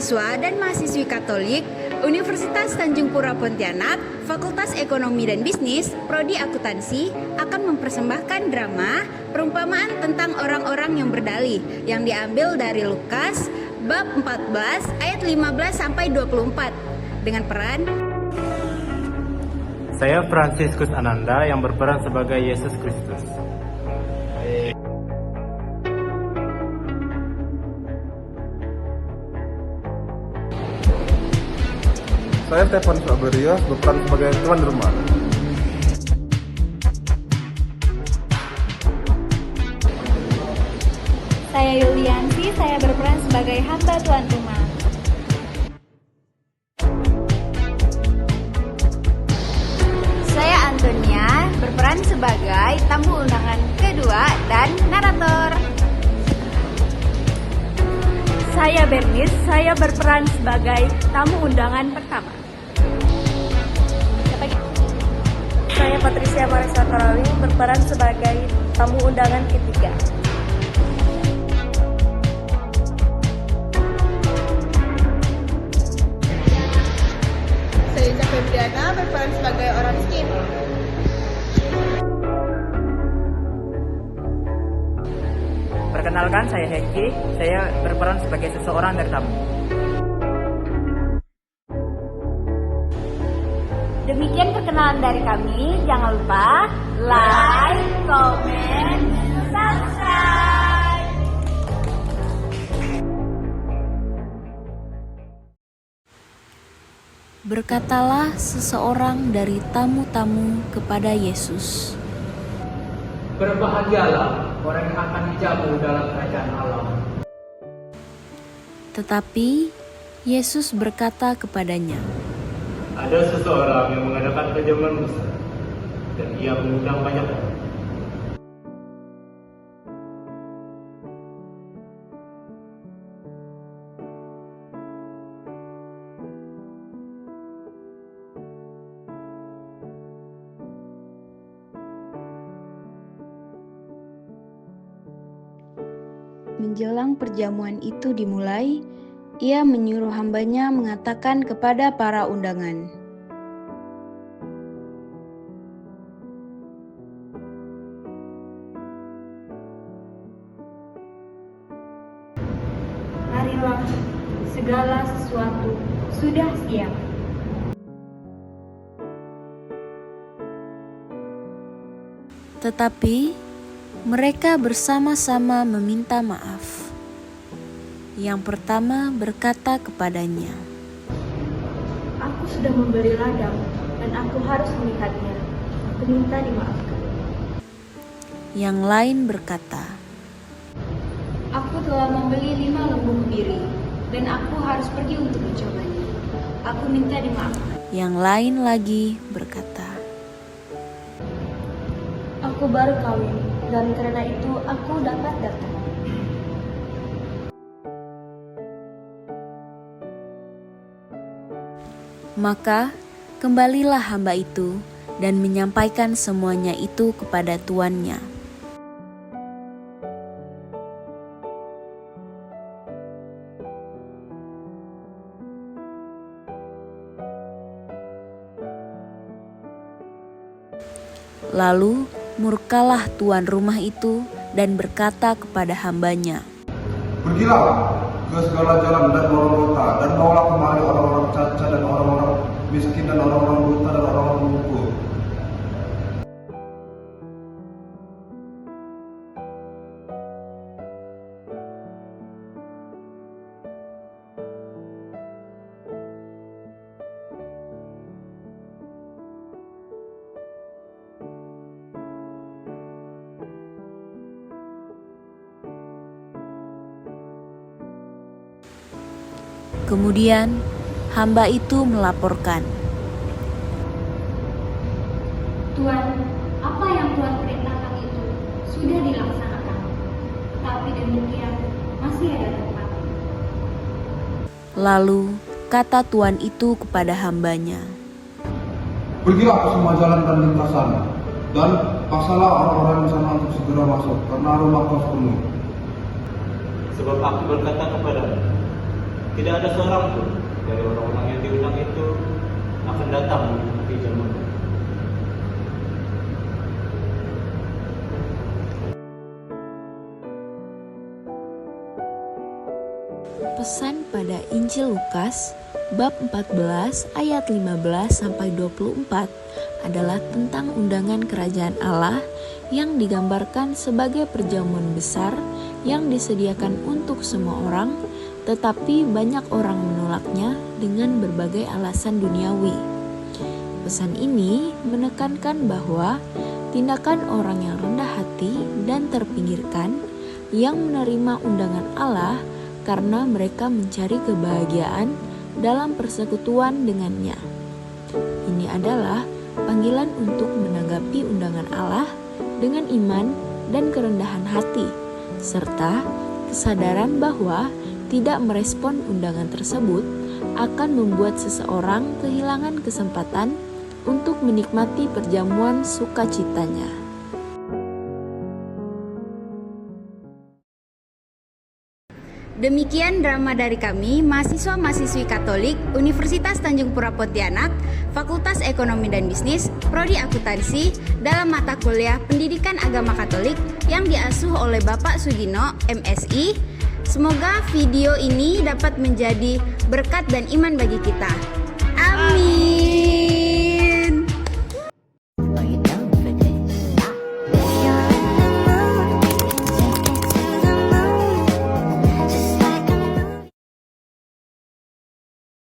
mahasiswa dan mahasiswi Katolik Universitas Tanjung Pura Pontianak, Fakultas Ekonomi dan Bisnis, Prodi Akuntansi akan mempersembahkan drama perumpamaan tentang orang-orang yang berdalih yang diambil dari Lukas bab 14 ayat 15 sampai 24 dengan peran Saya Franciscus Ananda yang berperan sebagai Yesus Kristus. Saya Stefan Faberius berperan sebagai tuan rumah. Saya Yuliansi, saya berperan sebagai hamba tuan rumah. Saya Antonia, berperan sebagai tamu undangan kedua dan narator. Saya Bernice, saya berperan sebagai tamu undangan pertama. Saya Patricia Marisa Korawi, berperan sebagai tamu undangan ketiga. Saya Ica Febriana, berperan sebagai orang miskin. Perkenalkan, saya Hengki, saya berperan sebagai seseorang dari tamu. Demikian perkenalan dari kami. Jangan lupa like, comment, subscribe. Berkatalah seseorang dari tamu-tamu kepada Yesus, "Berbahagialah orang yang akan dijamu dalam kerajaan Allah." Tetapi Yesus berkata kepadanya, Ada seseorang yang mengadakan kejamuan besar, dan ia mengundang banyak orang. Menjelang perjamuan itu dimulai, ia menyuruh hambanya mengatakan kepada para undangan, Marilah, segala sesuatu sudah siap. tetapi mereka bersama-sama meminta maaf. Yang pertama berkata kepadanya, Aku sudah membeli ladang dan aku harus melihatnya. Aku minta dimaafkan. Yang lain berkata, Aku telah membeli 5 lembu kebiri dan aku harus pergi untuk mencobanya. Aku minta dimaafkan. Yang lain lagi berkata, Aku baru kawin dan karena itu aku dapat datang. Maka kembalilah hamba itu dan menyampaikan semuanya itu kepada tuannya. Lalu murkalah tuan rumah itu dan berkata kepada hambanya, Pergilah ke segala jalan dan lorong kota dan bawalah kemari orang-orang cacat dan orang-orang miskin dan orang-orang buta dan orang-orang lumpuh. Kemudian hamba itu melaporkan, Tuan, apa yang Tuan perintahkan itu sudah dilaksanakan. Tapi demikian masih ada tempat. Lalu kata tuan itu kepada hambanya, Pergilah ke semua jalan dan lintasan dan paksalah orang-orang di sana untuk segera masuk karena rumah kos penuh. Sebab aku berkata kepadamu, Tidak ada seorang pun dari orang-orang yang diundang itu akan datang mengikuti jamuan. Pesan pada Injil Lukas bab 14 ayat 15 sampai 24 adalah tentang undangan kerajaan Allah yang digambarkan sebagai perjamuan besar yang disediakan untuk semua orang, tetapi banyak orang menolaknya dengan berbagai alasan duniawi. Pesan ini menekankan bahwa tindakan orang yang rendah hati dan terpinggirkan yang menerima undangan Allah karena mereka mencari kebahagiaan dalam persekutuan dengannya. Ini adalah panggilan untuk menanggapi undangan Allah dengan iman dan kerendahan hati, serta kesadaran bahwa tidak merespon undangan tersebut akan membuat seseorang kehilangan kesempatan untuk menikmati perjamuan sukacitanya. Demikian drama dari kami, mahasiswa-mahasiswi Katolik Universitas Tanjung Pura Pontianak, Fakultas Ekonomi dan Bisnis, Prodi Akuntansi, dalam mata kuliah Pendidikan Agama Katolik yang diasuh oleh Bapak Sugino, MSI. Semoga video ini dapat menjadi berkat dan iman bagi kita. Amin.